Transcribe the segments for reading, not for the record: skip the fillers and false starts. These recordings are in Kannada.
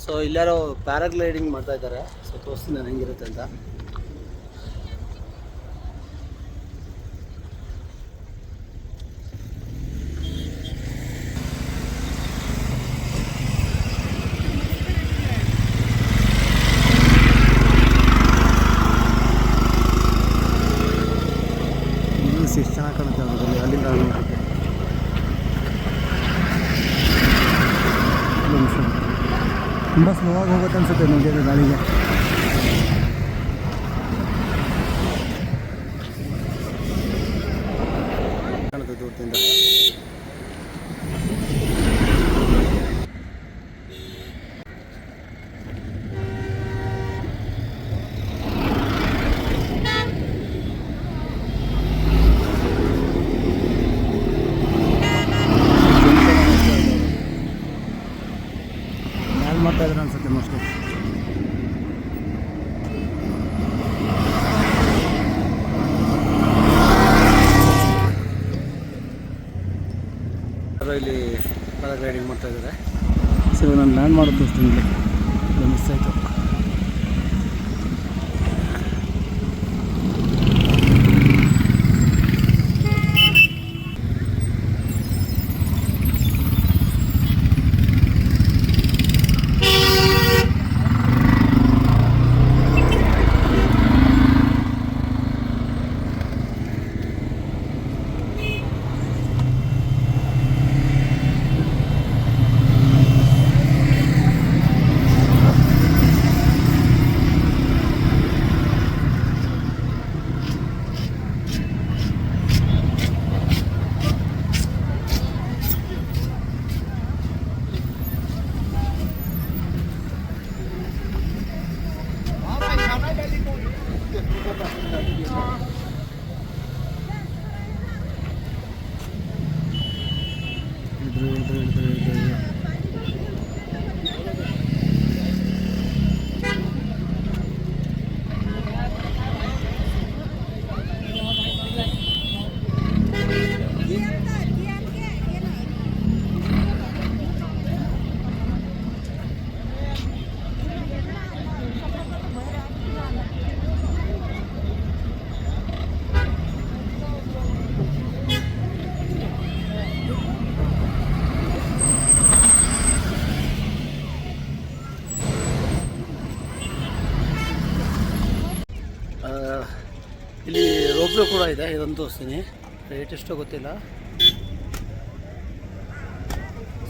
ಸೊ ಇಲ್ಲಾರೋ ಪ್ಯಾರಾಗ್ಲೈಡಿಂಗ್ ಮಾಡ್ತಾ ಇದ್ದಾರೆ. ಸೊ ತೋರಿಸ್ತೀನಿ ನಾನು ಹೆಂಗಿರುತ್ತೆ ಅಂತ. ಎಷ್ಟು ಚೆನ್ನಾಗಿ ಕಾಣುತ್ತೆ ಅದರಲ್ಲಿ ಅಲ್ಲಿಂದ ತುಂಬ ಸ್ಲೋ ಆಗಿ ಹೋಗುತ್ತೆ ಅನಿಸುತ್ತೆ ನೋಡಿ ಗಾಳಿಗೆ. ಕಾಣುತ್ತೆ ದೂರದಿಂದ. ಮಾಡ್ತಾ ಇದ್ರೆ ಅನ್ಸುತ್ತೆ ಮೋಸ್ಟ್ಲಿ. ಇಲ್ಲಿ ಪ್ಯಾರಾಗ್ಲೈಡಿಂಗ್ ಮಾಡ್ತಾ ಇದ್ದಾರೆ. ಸೊ ನಾನು ಲ್ಯಾಂಡ್ ಮಾಡೋದು ತೋರಿಸ್ತೀನಿ. ಇಲ್ಲಿ ಮಿಸ್ ಆಯಿತು. ಇಲ್ಲಿ ರೋಪ್ವೇ ಕೂಡ ಇದೆ. ಇದೊಂದು ತೋರಿಸ್ತೀನಿ. ರೇಟ್ ಎಷ್ಟೋ ಗೊತ್ತಿಲ್ಲ.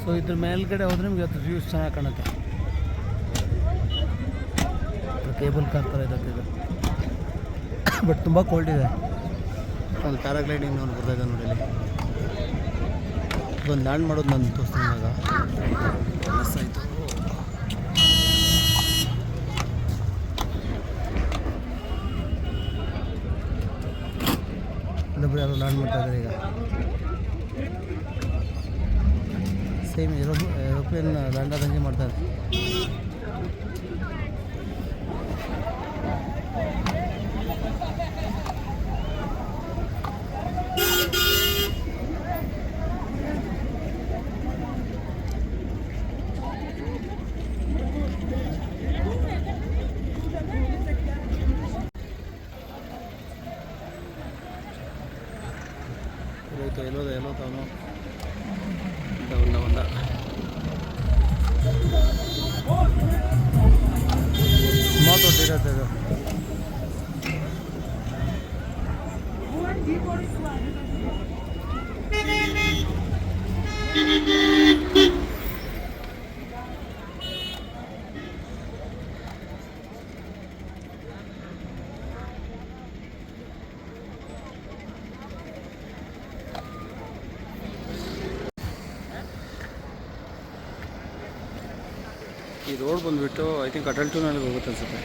ಸೊ ಇದ್ರ ಮೇಲ್ಗಡೆ ಹೋದ್ರೆ ನಿಮಗೆ ಅದು ವ್ಯೂಸ್ ಚೆನ್ನಾಗಿ ಕಾಣುತ್ತೆ. ಕೇಬಲ್ ಕಾರ್ ಥರ ಇದೆ ಇದು. ಬಟ್ ತುಂಬ ಕೋಲ್ಡ್ ಇದೆ. ಅಲ್ಲಿ ಪ್ಯಾರಾಗ್ಲೈಡಿಂಗ್ ನಾನು ಬರ್ತಾ ಇದ್ದೆ ನೋಡಿ. ಇಲ್ಲಿ ಒಂದು ಲ್ಯಾಂಡ್ ಮಾಡೋದು ನಾನು ತೋರಿಸ್ತೀನಿ. ಇವಾಗ ಮಿಸ್ ಆಯಿತು. ಇಲ್ಲೊಬ್ಬರು ಯಾರು ಲ್ಯಾಂಡ್ ಮಾಡ್ತಾ ಇದ್ದಾರೆ ಈಗ. ಸೇಮ್ ಏರೋಪ್ಲೇನ್ ಲ್ಯಾಂಡ್ ಆದಂಗೆ ಮಾಡ್ತಾರೆ. ಎಲ್ಲೋ ತಾನು ಒಂದ ತುಂಬ ದೊಡ್ಡಿರುತ್ತೆ ಇದು. ಈ ರೋಡ್ ಬಂದುಬಿಟ್ಟು ಐ ಥಿಂಕ್ ಅಟಲ್ ಟೂನಲ್ಲಿ ಹೋಗುತ್ತೆ ಅನಿಸುತ್ತೆ.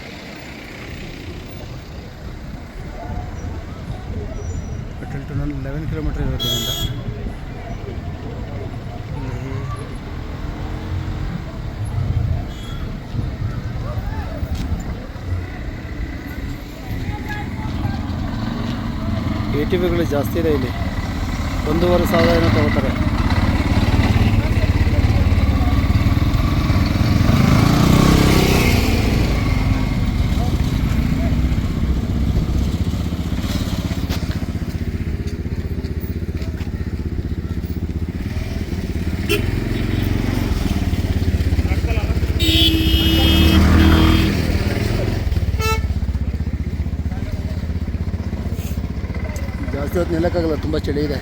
ಅಟಲ್ ಟೂನಲ್ಲಿ 11 ಕಿಲೋಮೀಟರ್ ಇರುತ್ತೆ ಇಲ್ಲಿಂದ. ATVಗಳು ಜಾಸ್ತಿ ಇದೆ ಇಲ್ಲಿ. 1,500 ಏನೋ ತಗೋತಾರೆ. ಇವತ್ತು ನಿಲ್ಲಕ್ಕಾಗಲ್ಲ, ತುಂಬ ಚಳಿ ಇದೆ.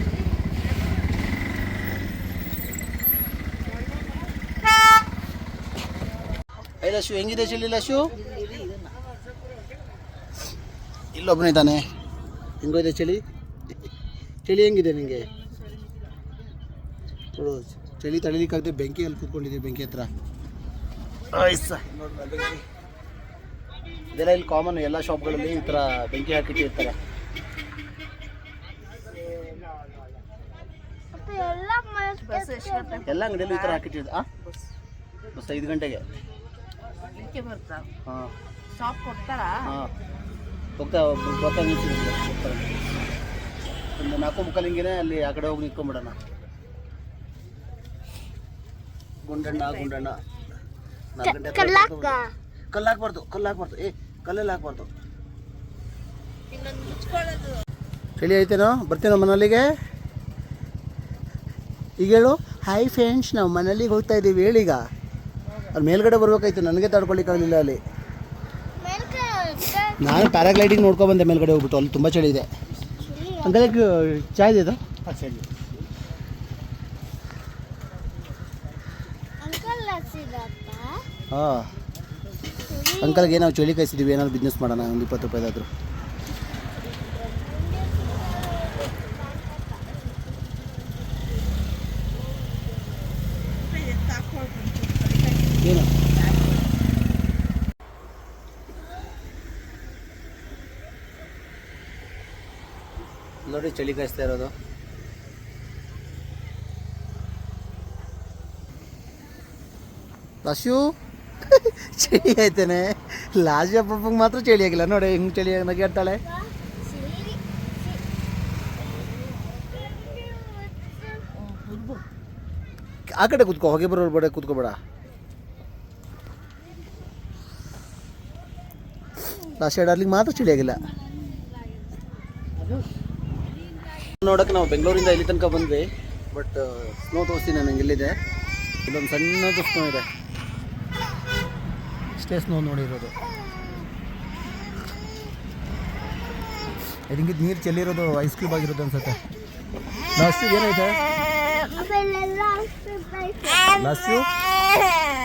ಐ ಲಶು ಹೆಂಗಿದೆ ಚಳಿ ಲಶು? ಇಲ್ಲೊಬ್ಬನೇ ಇದ್ದಾನೆ. ಹೆಂಗೋಇದೆ ಚಳಿ? ಚಳಿ ಹೆಂಗಿದೆ ನಿಮಗೆ? ನೋಡು ಚಳಿ ತಡಿಲಿಕ್ಕಾಗದೆ ಬೆಂಕಿಯಲ್ಲಿ ಕೂತ್ಕೊಂಡಿದ್ದೀವಿ, ಬೆಂಕಿ ಹತ್ರ. ಇದೆಲ್ಲ ಇಲ್ಲಿ ಕಾಮನ್, ಎಲ್ಲ ಶಾಪ್ಗಳಲ್ಲಿ ಈ ಥರ ಬೆಂಕಿ ಹಾಕಿಟ್ಟಿರ್ತಾರೆ. ಎಲ್ಲ ಅಂಗಡಿಯಲ್ಲೂ ಈ ಥರ ಹಾಕಿಟ್ಟಿರ್ತಾರೆ. ಬಸ್ 5 ಗಂಟೆಗೆ ಹಾಂ ಹಾಂ ಹೋಗ್ತಾ ನಿಲ್ಸಿರ್ತಾರೆ. ಒಂದು 4:45 ಹಿಂಗೆ ಅಲ್ಲಿ ಆ ಕಡೆ ಹೋಗಿ ನಿಂತ್ಕೊಂಡ್ಬಿಡೋಣ. ಗುಂಡಣ್ಣ 4 ಗಂಟೆ ಕಲ್ಲಾಕ್ಬಾರ್ದು ಕಲ್ಲಲ್ಲಿ ಹಾಕ್ಬಾರ್ದು. ಚಳಿ ಐತೇನೋ? ಬರ್ತೀನೋ ಮನಲ್ಲಿಗೆ? ಈಗ ಹೇಳು, ಹಾಯ್ ಫ್ರೆಂಡ್ಸ್, ನಾವು ಮನೇಲಿಗೆ ಹೋಗ್ತಾ ಇದ್ದೀವಿ ಹೇಳೀಗ. ಅಲ್ಲಿ ಮೇಲ್ಗಡೆ ಬರ್ಬೇಕಾಯ್ತು, ನನಗೆ ತಡ್ಕೊಳಿಕ್ಕಾಗಲಿಲ್ಲ ಅಲ್ಲಿ. ನಾನು ಪ್ಯಾರಾಗ್ಲೈಡಿಂಗ್ ನೋಡ್ಕೊಬಂದೆ ಮೇಲ್ಗಡೆ ಹೋಗ್ಬಿಟ್ಟು. ಅಲ್ಲಿ ತುಂಬ ಚಳಿ ಇದೆ. ಅಂಕಲ್ ಚಾಯ್ ಇದೆ? ಹಾಂ ಅಂಕಲ್ಗೆ ನಾವು ಚಳಿ ಕಾಯಿಸಿದ್ದೀವಿ, ಏನಾದ್ರು ಬಿಸ್ನೆಸ್ ಮಾಡೋಣ, ಒಂದು 20 ರೂಪಾಯಿದಾದ್ರು. ಏನು ನೋಡಿ ಚಳಿ ಕಾಯಿಸ್ತಾ ಇರೋದು. ಲಶು ಚಳಿ ಆಯ್ತೇನೆ. ಲಾಜ ಪಪ್ಪಂಗೆ ಮಾತ್ರ ಚಳಿ ಆಗಿಲ್ಲ ನೋಡಿ, ಹಿಂಗೆ ಚಳಿ ನಗಾಡ್ತಾಳೆ. ಆ ಕಡೆ ಕೂತ್ಕೋ, ಹೊಗೆ ಬರೋರು ಬಡ ಕೂತ್ಕೋಬೇಡ. ಲಾಸ್ಟ್ ಡಾರ್ಲಿಂಗ್ ಮಾತ್ರ ಚಳಿ ಆಗಿಲ್ಲ. ನೋಡೋಕೆ ನಾವು ಬೆಂಗಳೂರಿಂದ ಇಲ್ಲಿ ತನಕ ಬಂದ್ವಿ. ಬಟ್ ಸ್ನೋ ತೋರಿಸ್ತೀನಿ ನನಗೆ ಎಲ್ಲಿದೆ. ಇಲ್ಲೊಂದು ಸಣ್ಣದು ಸ್ನೋ ಇದೆ, ಇಷ್ಟೇ ಸ್ನೋ ನೋಡಿರೋದು. ಇದಕ್ಕೆ ನೀರು ಚೆಲ್ಲಿರೋದು ಐಸ್ ಕ್ಯೂಬ್ ಆಗಿರೋದು ಅನ್ಸುತ್ತೆ. ಲಾಸ್ಟು ಏನೈತೆ? ಲಾಸ್ಟು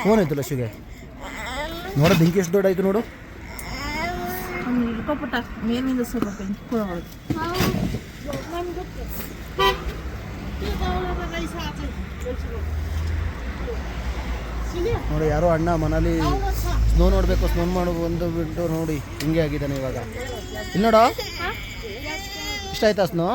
ಫೋನಾಯ್ತು ಲಶುಗೆ. ನೋಡೋದು ಬೆಂಕಿ ಎಷ್ಟು ದೊಡ್ಡ ಆಯ್ತು ನೋಡು. ನೋಡಿ ಯಾರೋ ಅಣ್ಣ ಮನೇಲಿ ಸ್ನೋ ನೋಡಬೇಕು, ಸ್ನೋ ಮಾಡಿ ಒಂದು ಬಿಟ್ಟು ನೋಡಿ ಹಿಂಗೆ ಆಗಿದ್ದಾನೆ ಇವಾಗ. ಇಲ್ಲಿ ನೋಡೋ, ಇಷ್ಟ ಆಯ್ತಾ ಸ್ನೋ?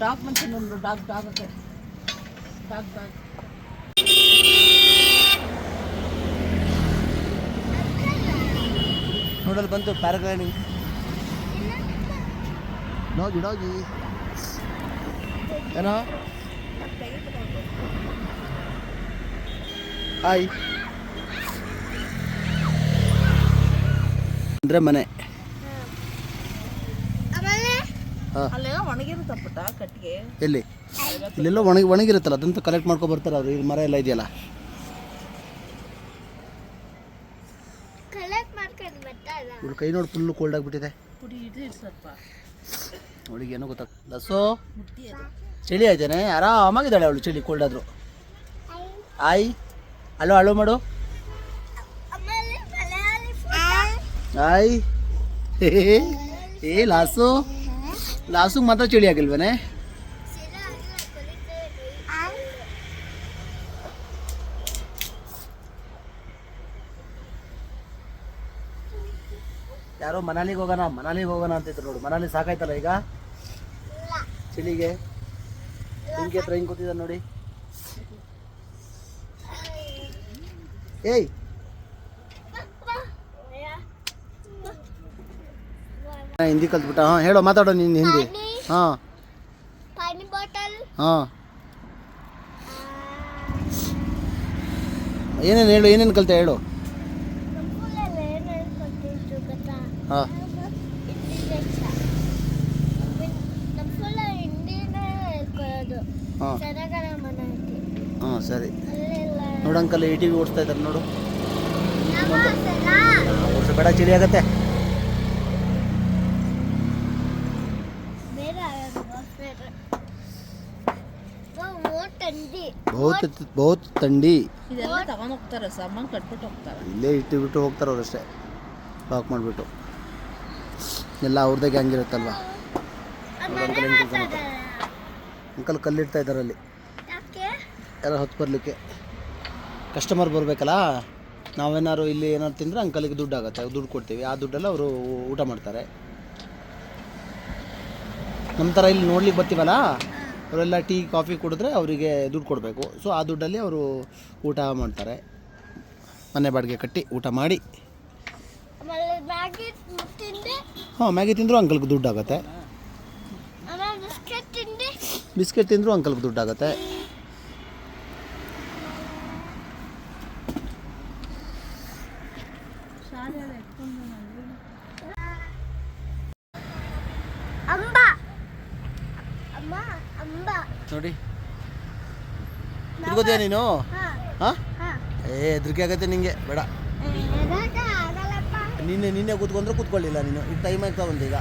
ಡಾಗ್ ಮಂಚೆ ನೋಡು, ಡಾಗ್ ಡಾಗ್ ಡಾಗ್ ಡಾಗ್ ನೋಡಲ್ಲಿ ಬಂತು ಪ್ಯಾರಾಗ್ಲೈಡಿಂಗ್. ಡಾಗಿ ಡಾಗಿ ಏನೋ ಹಾಯ್ ಅಂದರೆ ಮನೆ. ಒಣಗಿರುತ್ತಪ್ಪ ಕಟ್ಟಿಗೆ. ಎಲ್ಲಿ? ಇಲ್ಲೆಲ್ಲೋ ಒಣಗಿರುತ್ತಲ್ಲ, ಅದಂತೂ ಕಲೆಕ್ಟ್ ಮಾಡ್ಕೊ ಬರ್ತಾರೆ ಅವರು. ಇಲ್ಲಿ ಮರ ಎಲ್ಲ ಇದೆಯಲ್ಲ, ಇವ್ರ ಕೈ ನೋಡಿ ಫುಲ್ಲು ಕೋಲ್ಡ್ ಆಗಿಬಿಟ್ಟಿದೆ. ಅವಳಿಗೆ ಏನೋ ಗೊತ್ತಾಗ್ತಲ್ಲ. ಸೊ ಚಳಿ ಆಯ್ತೇನೆ, ಆರಾಮಾಗಿದ್ದಾಳೆ ಅವಳು. ಚಳಿ ಕೋಲ್ಡ್ ಆದರೂ. ಆಯ್ ಅಲೋ ಅಲೋ ಮಾಡು. ಆಯ್ ಲಾಸು ಲಾಸುಗೆ ಮಾತ್ರ ಚಳಿ ಆಗಿಲ್ವೇ? ಯಾರೋ ಮನಾಲಿಗೆ ಹೋಗೋಣ ಅಂತಿದ್ರು ನೋಡು. ಮನಾಲಿ ಸಾಕಾಯ್ತಲ್ಲ ಈಗ ಚಳಿಗೆ. ಹಿಂಗೆ ಹತ್ರ ಹಿಂಗೆ ಕೂತಿದ್ದ ನೋಡಿ. ಏಯ್ ಹಿಂದಿ ಕಲ್ತ್ಬಿಟ್ಟ. ಹಾಂ ಹೇಳೋ, ಮಾತಾಡೋ ನೀನು ಹಿಂದಿ. ಹಾಂ ಹಾಂ ಏನೇನು ಹೇಳು, ಏನೇನು ಕಲಿತೆ ಹೇಳು. ಹಾಂ ಹಾಂ ಹಾಂ ಸರಿ ನೋಡು ಅಂಕಲ್ ATV ಓಡಿಸ್ತಾ ಇದ್ದಾರೆ ನೋಡು. ಬೇಡ ಚಳಿ ಆಗತ್ತೆ. ಬಹುತ್ ಥಂಡಿ. ಇದೆಲ್ಲ ತಗೊಂಡ್ ಹೋಗ್ತಾರೆ, ಸಾಮಾನು ಕಟ್ಬಿಟ್ಟು ಹೋಗ್ತಾರೆ. ಇಲ್ಲೇ ಇಟ್ಟುಬಿಟ್ಟು ಹೋಗ್ತಾರೆ ಅವರಷ್ಟೇ, ಲಾಕ್ ಮಾಡಿಬಿಟ್ಟು. ಎಲ್ಲ ಅವ್ರದ್ದೇ ಗ್ಯಾಂಗ್ ಇರುತ್ತಲ್ವ. ಅಂಕಲ್ ಕಲ್ಲಿಡ್ತಾ ಇದ್ದಾರೆ ಅಲ್ಲಿ, ಯಾರೋ ಹೊತ್ತು ಬರಲಿಕ್ಕೆ. ಕಸ್ಟಮರ್ ಬರಬೇಕಲ್ಲ, ನಾವೇನಾದ್ರು ಇಲ್ಲಿ ಏನಾದ್ರು ತಿಂದರೆ ಅಂಕಲಿಗೆ ದುಡ್ಡು ಆಗುತ್ತೆ, ದುಡ್ಡು ಕೊಡ್ತೀವಿ. ಆ ದುಡ್ಡೆಲ್ಲ ಅವರು ಊಟ ಮಾಡ್ತಾರೆ. ನಮ್ಮ ಥರ ಇಲ್ಲಿ ನೋಡ್ಲಿಕ್ಕೆ ಬರ್ತೀವಲ್ಲ, ಅವರೆಲ್ಲ ಟೀ ಕಾಫಿ ಕುಡಿದ್ರೆ ಅವರಿಗೆ ದುಡ್ಡು ಕೊಡಬೇಕು. ಸೊ ಆ ದುಡ್ಡಲ್ಲಿ ಅವರು ಊಟ ಮಾಡ್ತಾರೆ. ಮನೆ ಬಾಡಿಗೆ ಕಟ್ಟಿ ಊಟ ಮಾಡಿ. ಹಾಂ, ಮ್ಯಾಗಿ ತಿಂದರೂ ಅಂಕಲ್ಗೆ ದುಡ್ಡು ಆಗುತ್ತೆ. ಬಿಸ್ಕೆಟ್ ತಿಂದರೂ ಅಂಕಲ್ಗೆ ದುಡ್ಡು ಆಗುತ್ತೆ. ನೋಡಿ ತಿರ್ಗೋದ್ಯಾ ನೀನು? ಹಾಂ, ಹೆದರಿಕೆ ಆಗತ್ತೆ ನಿಂಗೆ, ಬೇಡ. ನಿನ್ನೆ ಕೂತ್ಕೊಂಡ್ರೆ ಕೂತ್ಕೊಳ್ಳಿಲ್ಲ ನೀನು. ಈಗ ಟೈಮ್ ಆಗ್ತಾ ಬಂದು ಈಗ.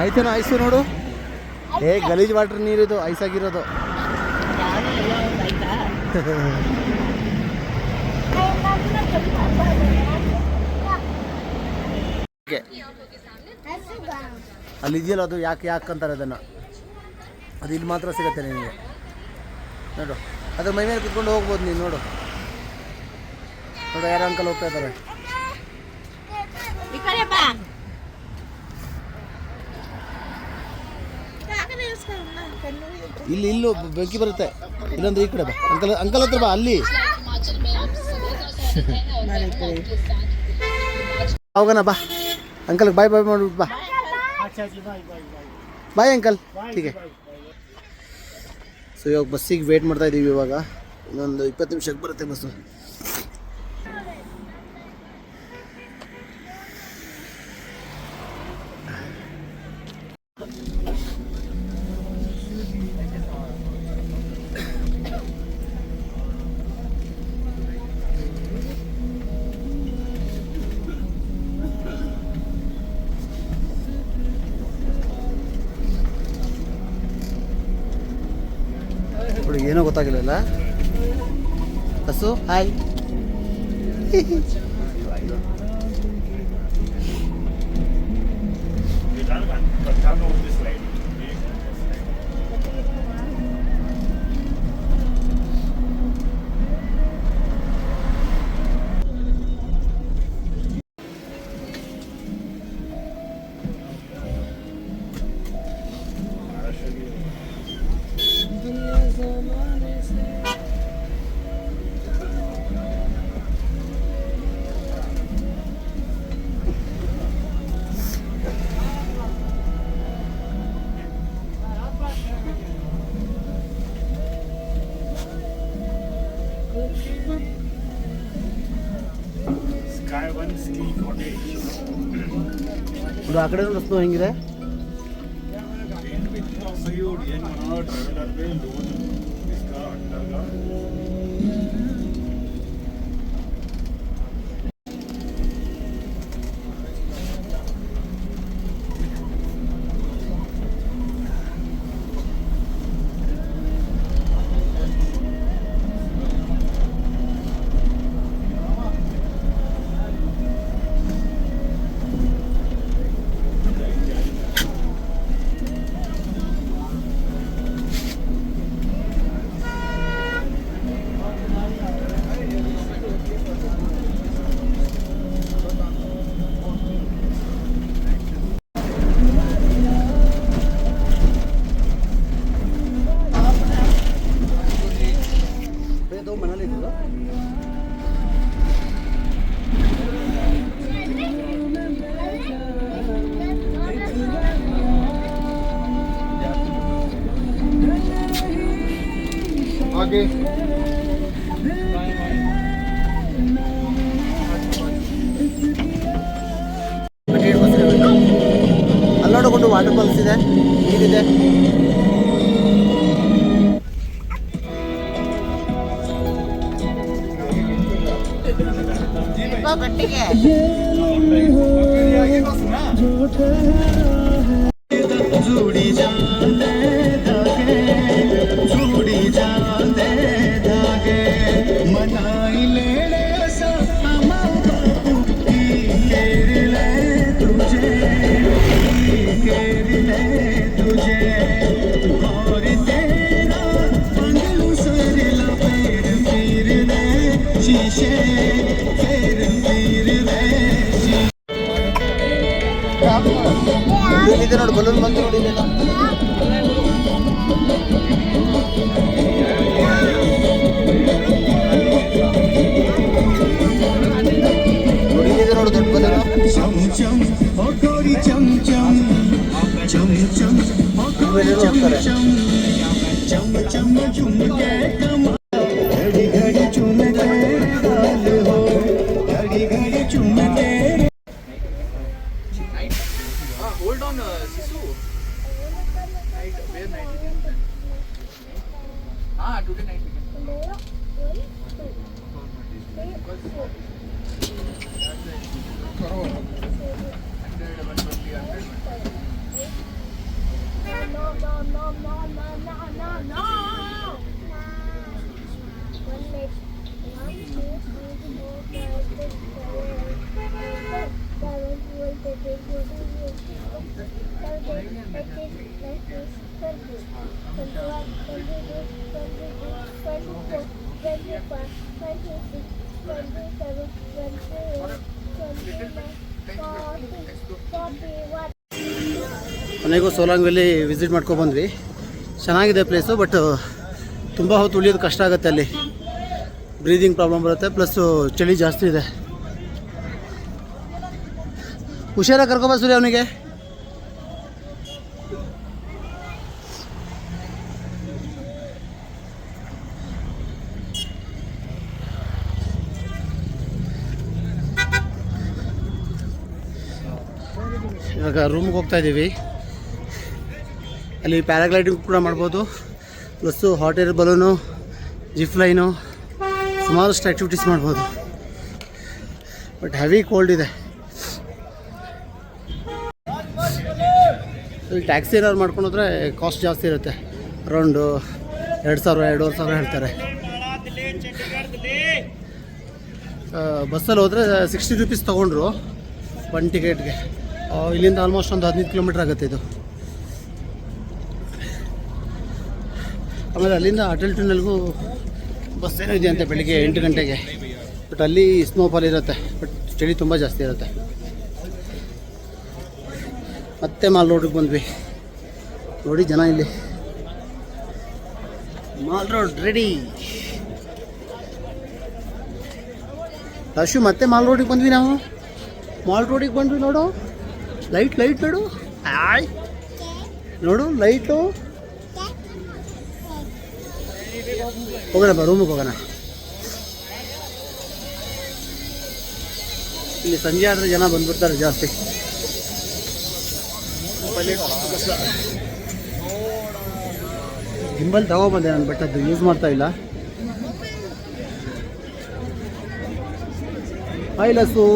ಆಯ್ತೇನೋ ಐಸು ನೋಡು. ಗಲೀಜ್ ವಾಟರ್ ನೀರಿದು, ಐಸಾಗಿರೋದು. ಅಲ್ಲಿ ಇದೆಯಲ್ಲ ಅದು ಯಾಕೆ ಅಂತಾರೆ ಅದನ್ನು. ಅದು ಇಲ್ಲಿ ಮಾತ್ರ ಸಿಗುತ್ತೆ ನಿನಗೆ. ನೋಡು, ಅದ್ರ ಮೈ ಮೇಲೆ ಕುತ್ಕೊಂಡು ಹೋಗ್ಬೋದು ನೀನು. ನೋಡು ಯಾರು ಅಂಕಲ್ ಹೋಗ್ತಾ ಇದ್ದಾರೆ. ಇಲ್ಲೂ ಬೆಂಕಿ ಬರುತ್ತೆ. ಇಲ್ಲೊಂದು ಈ ಕಡೆ ಬಾ, ಅಂಕಲ್ ಹತ್ರ ಬಾ. ಅಲ್ಲಿ ಹೋಗೋಣ ಬಾ. ಅಂಕಲ್ಗೆ ಬಾಯ್ ಮಾಡ್ಬಿಟ್ಟು ಬಾ. Bye uncle. ಹೀಗೆ ಸೊ ಇವಾಗ ಬಸ್ಸಿಗೆ ವೇಟ್ ಮಾಡ್ತಾ ಇದ್ದೀವಿ. ಇವಾಗ ಇನ್ನೊಂದು 20 ನಿಮಿಷಕ್ಕೆ ಬರುತ್ತೆ ಬಸ್ಸು. ಏನೋ ಗೊತ್ತಾಗಿಲ್ಲ. Bus hi. ಇದು ಆ ಕಡೆ ರಸ್ತೆ ಹೆಂಗಿದೆ? ಹಾಗೆ ಅಲ್ಲೋಡಕೊಂಡು ವಾಟರ್ ಫಾಲ್ಸ್ ಇದೆ, ನೀರಿದೆ. ಗಟ್ಟಿಗೆ ಇಲ್ಲಿದೆ ನೋಡಿ, ಬಲೂನ್ ಬಂತು ನೋಡಿ ಇಲ್ಲೆಲ್ಲ. ನೋಡಿ ಇಲ್ಲಿದೆ ನೋಡಿ ದೊಡ್ಡ ಬಲೂನು. ಇವೆಲ್ಲರೂ ಹೋಗ್ತಾರೆ. Hold on, Sisu. Night, where night we can plan? Today night we can plan. Corona. 100, 120, ಕೊನೆಗೂ ಸೋಲಾಂಗ್ ವ್ಯಾಲಿ ವಿಸಿಟ್ ಮಾಡ್ಕೊಬಂದ್ವಿ. ಚೆನ್ನಾಗಿದೆ ಪ್ಲೇಸು, ಬಟ್ ತುಂಬ ಹೊತ್ತು ಉಳಿಯೋದು ಕಷ್ಟ ಆಗುತ್ತೆ. ಅಲ್ಲಿ ಬ್ರೀದಿಂಗ್ ಪ್ರಾಬ್ಲಮ್ ಬರುತ್ತೆ, ಪ್ಲಸ್ಸು ಚಳಿ ಜಾಸ್ತಿ ಇದೆ. ಹುಷಾರಾಗಿ ಕರ್ಕೊಬ ಸೂರ್ಯ ಅವನಿಗೆ. ಇವಾಗ ರೂಮ್ಗೆ ಹೋಗ್ತಾ ಇದ್ದೀವಿ. ಅಲ್ಲಿ ಪ್ಯಾರಾಗ್ಲೈಡಿಂಗ್ ಕೂಡ ಮಾಡ್ಬೋದು, plus hot air balloon, zip line, ಸುಮಾರಷ್ಟು ಆ್ಯಕ್ಟಿವಿಟೀಸ್ ಮಾಡ್ಬೋದು. ಬಟ್ ಹೆವಿ ಕೋಲ್ಡ್ ಇದೆ. ಇಲ್ಲಿ ಟ್ಯಾಕ್ಸಿ ಏನಾದ್ರು ಮಾಡ್ಕೊಂಡು ಹೋದರೆ ಕಾಸ್ಟ್ ಜಾಸ್ತಿ ಇರುತ್ತೆ. ಅರೌಂಡು 2,000 2,500 ಹೇಳ್ತಾರೆ. ಬಸ್ಸಲ್ಲಿ ಹೋದರೆ 60 ರೂಪೀಸ್ ತೊಗೊಂಡ್ರು ಒನ್ ಟಿಕೆಟ್ಗೆ. ಇಲ್ಲಿಂದ ಆಲ್ಮೋಸ್ಟ್ ಒಂದು 15 ಕಿಲೋಮೀಟ್ರ್ ಆಗುತ್ತೆ ಇದು. ಆಮೇಲೆ ಅಲ್ಲಿಂದ ಅಟಲ್ ಟನಲ್ಗೂ ಬಸ್ ಏನೋ ಇದೆ ಅಂತೆ ಬೆಳಿಗ್ಗೆ 8 ಗಂಟೆಗೆ. ಬಟ್ ಅಲ್ಲಿ ಸ್ನೋಫಾಲ್ ಇರುತ್ತೆ, ಬಟ್ ಚಳಿ ತುಂಬ ಜಾಸ್ತಿ ಇರುತ್ತೆ. ಮತ್ತೆ ಮಾಲ್ ರೋಡಿಗೆ ಬಂದ್ವಿ. ನೋಡಿ ಜನ ಇಲ್ಲಿ. Mall road ready. ರಶು ಮತ್ತೆ ಮಾಲ್ ರೋಡಿಗೆ ಬಂದ್ವಿ ನಾವು. ಮಾಲ್ ರೋಡಿಗೆ ಬಂದ್ವಿ. ನೋಡು ಲೈಟ್ ನೋಡು. ಆಯ್ ನೋಡು ಲೈಟು. ಹೋಗೋಣ ಬಾ, ರೂಮಿಗೆ ಹೋಗೋಣ. ಇಲ್ಲಿ ಸಂಜೆ ಆದರೆ ಜನ ಬಂದ್ಬಿಡ್ತಾರೆ ಜಾಸ್ತಿ. ಗಿಂಬಲ್ ತಗೊಬಂದೆ ನಾನು, ಬಟ್ ಅದು ಯೂಸ್ ಮಾಡ್ತಾ ಇಲ್ಲ. ಹಾಯ್ ಲಸು.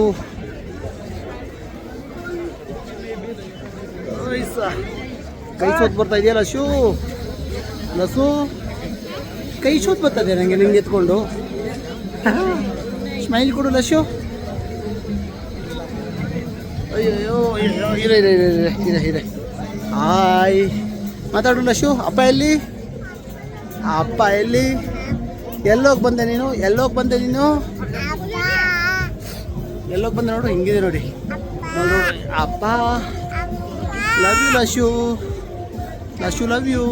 ಕೈ ಸೋತ್ ಬರ್ತಾ ಇದೆಯಾ ಲಸು? ಲಸು ಕೈ ಸೋತ್ ಬರ್ತಾ ಇದೆ ನನಗೆ ನಿಂಗೆ ಎತ್ಕೊಂಡು. ಸ್ಮೈಲ್ ಕೊಡು ಲಸು. ಅಯ್ಯೋ ಇದೆ. ಹಾಯ್ ಮಾತಾಡು ಲಶು. ಅಪ್ಪ ಎಲ್ಲಿ? ಅಪ್ಪ ಎಲ್ಲಿ? ಎಲ್ಲೋಗಿ ಬಂದೆ ನೀನು? ಎಲ್ಲೋಗಿ ಬಂದೆ ನೋಡು, ಹಿಂಗಿದೆ ನೋಡಿ. ಅಪ್ಪ ಲವ್ ಯು ಲಶು. Love you.